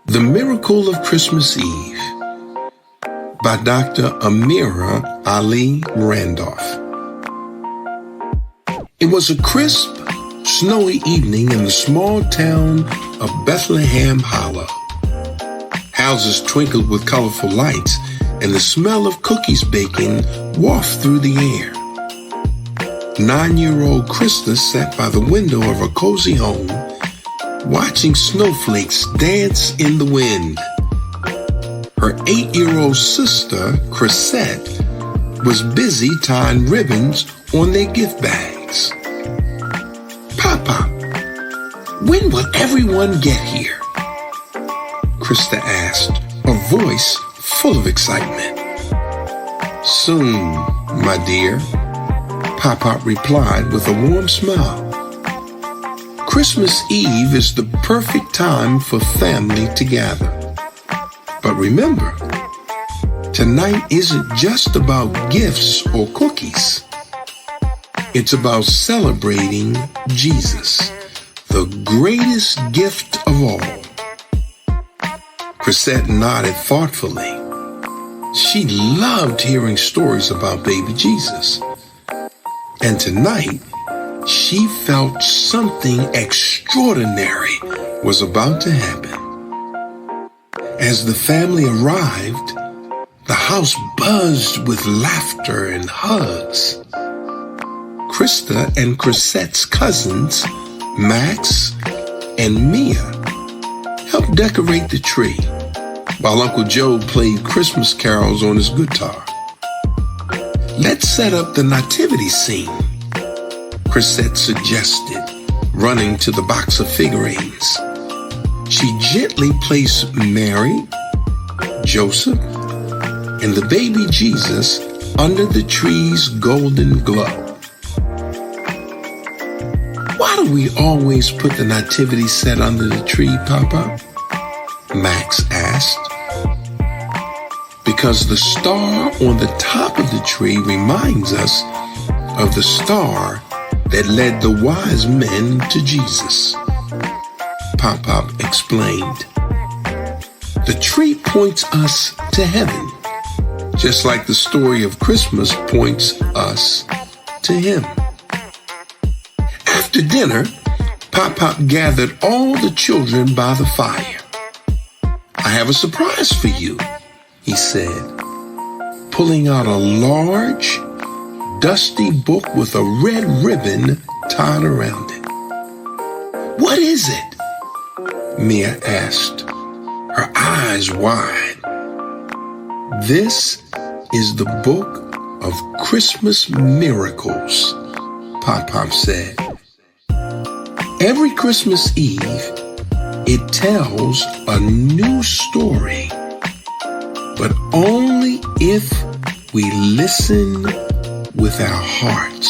The Miracle of Christmas Eve by Dr. Amira Ali Randolph. It was a crisp, snowy evening in the small town of Bethlehem Hollow. Houses twinkled with colorful lights, and the smell of cookies baking wafted through the air. 9-year-old Krista sat by the window of her cozy home, watching snowflakes dance in the wind. Her 8-year-old sister, Krisette, was busy tying ribbons on their gift bags. "Papa, when will everyone get here?" Krista asked, her voice full of excitement. "Soon, my dear," Papa replied with a warm smile. Christmas Eve is the perfect time for family to gather. But remember, tonight isn't just about gifts or cookies. It's about celebrating Jesus, the greatest gift of all. Krisette nodded thoughtfully. She loved hearing stories about baby Jesus. And tonight, she felt something extraordinary was about to happen. As the family arrived, the house buzzed with laughter and hugs. Krista and Krisette's cousins, Max and Mia, helped decorate the tree, while Uncle Joe played Christmas carols on his guitar. "Let's set up the nativity scene," Krisette suggested, running to the box of figurines. She gently placed Mary, Joseph, and the baby Jesus under the tree's golden glow. "Why do we always put the nativity set under the tree, Papa?" Max asked. "Because the star on the top of the tree reminds us of the star that led the wise men to Jesus," Pop-Pop explained. "The tree points us to heaven, just like the story of Christmas points us to Him." After dinner, Pop-Pop gathered all the children by the fire. "I have a surprise for you," he said, pulling out a large, dusty book with a red ribbon tied around it. "What is it?" Mia asked, her eyes wide. "This is the Book of Christmas Miracles," Pop-Pop said. "Every Christmas Eve, it tells a new story, but only if we listen with our hearts."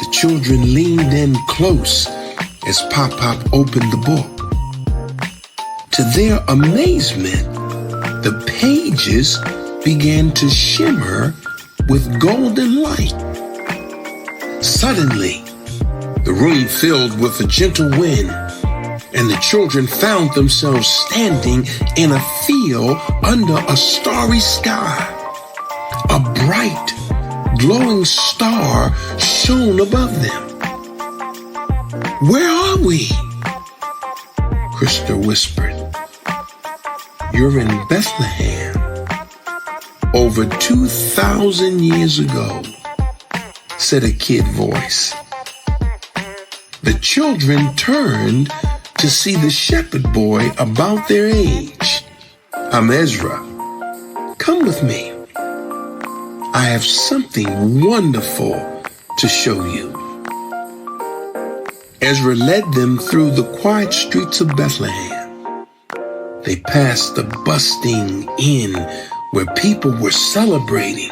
The children leaned in close as Pop-Pop opened the book. To their amazement, the pages began to shimmer with golden light. Suddenly, the room filled with a gentle wind, and the children found themselves standing in a field under a starry sky. A bright, glowing star shone above them. "Where are we?" Krista whispered. "You're in Bethlehem. Over 2,000 years ago," said a kid voice. The children turned to see the shepherd boy about their age. "I'm Ezra. Come with me. I have something wonderful to show you." Ezra led them through the quiet streets of Bethlehem. They passed the bustling inn where people were celebrating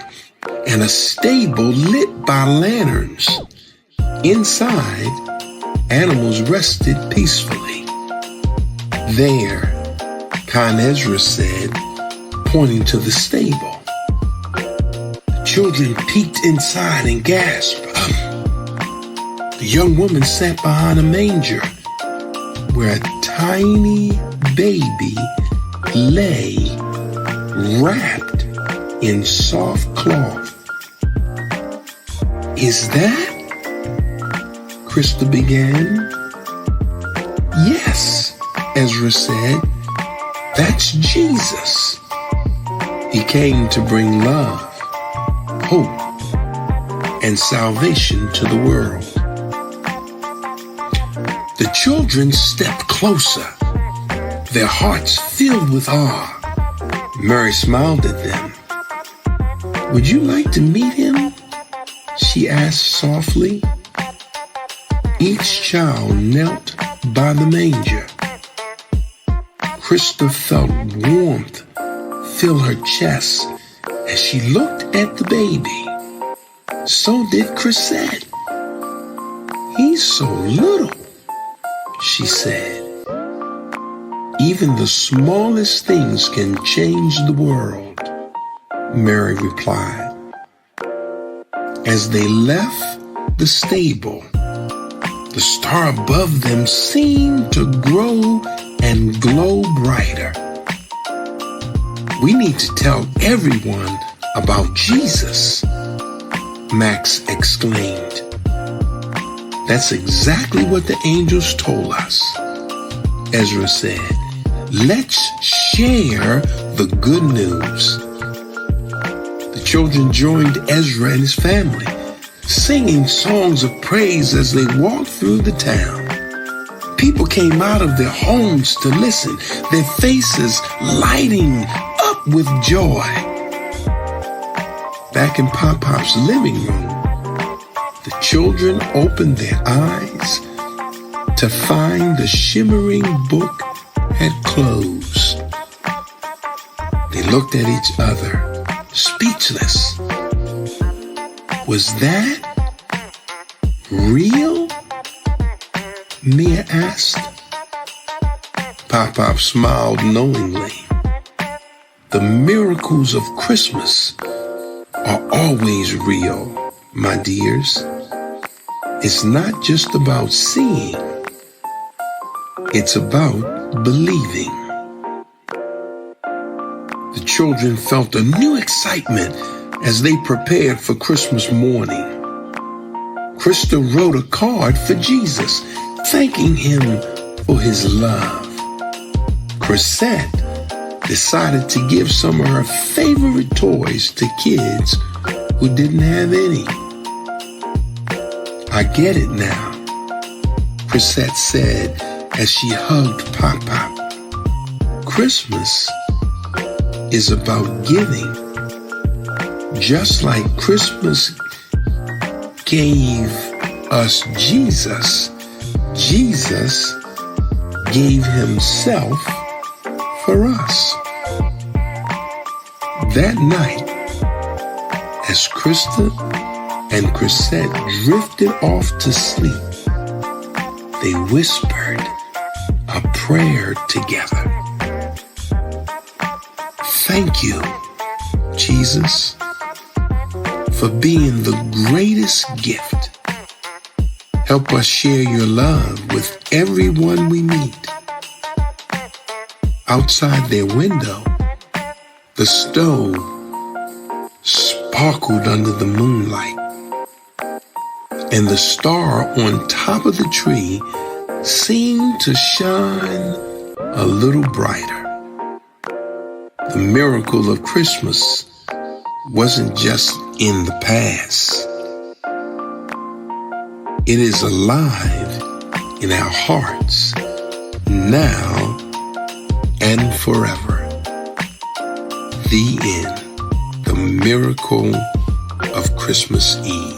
and a stable lit by lanterns. Inside, animals rested peacefully. "There," kind Ezra said, pointing to the stable. The children peeked inside and gasped. The young woman sat behind a manger where a tiny baby lay wrapped in soft cloth. "Is that?" Krista began. "Yes," Ezra said. "That's Jesus. He came to bring love, hope, and salvation to the world." The children stepped closer, their hearts filled with awe. Mary smiled at them. "Would you like to meet him?" she asked softly. Each child knelt by the manger. Krista felt warmth fill her chest as she looked at the baby. So did Krisette. "He's so little," she said. "Even the smallest things can change the world," Mary replied. As they left the stable, the star above them seemed to grow and glow brighter. "We need to tell everyone about Jesus," Max exclaimed. "That's exactly what the angels told us," Ezra said. "Let's share the good news." The children joined Ezra and his family, singing songs of praise as they walked through the town. People came out of their homes to listen, their faces lighting up with joy. Back in Pop-Pop's living room, the children opened their eyes to find the shimmering book had closed. They looked at each other, speechless. "Was that real?" Mia asked. Pop-Pop smiled knowingly. "The miracles of Christmas are always real, my dears. It's not just about seeing. It's about believing." The children felt a new excitement as they prepared for Christmas morning. Krista wrote a card for Jesus, thanking him for his love. Krisette decided to give some of her favorite toys to kids who didn't have any. "I get it now," Krisette said as she hugged Pop-Pop. "Christmas is about giving. Just like Christmas gave us Jesus, Jesus gave himself for us." That night, as Krista and Krisette drifted off to sleep, they whispered a prayer together. "Thank you, Jesus, for being the greatest gift. Help us share your love with everyone we meet." Outside their window, the stove sparkled under the moonlight, and the star on top of the tree seemed to shine a little brighter. The miracle of Christmas wasn't just in the past. It is alive in our hearts now and forever. The end. The miracle of Christmas Eve.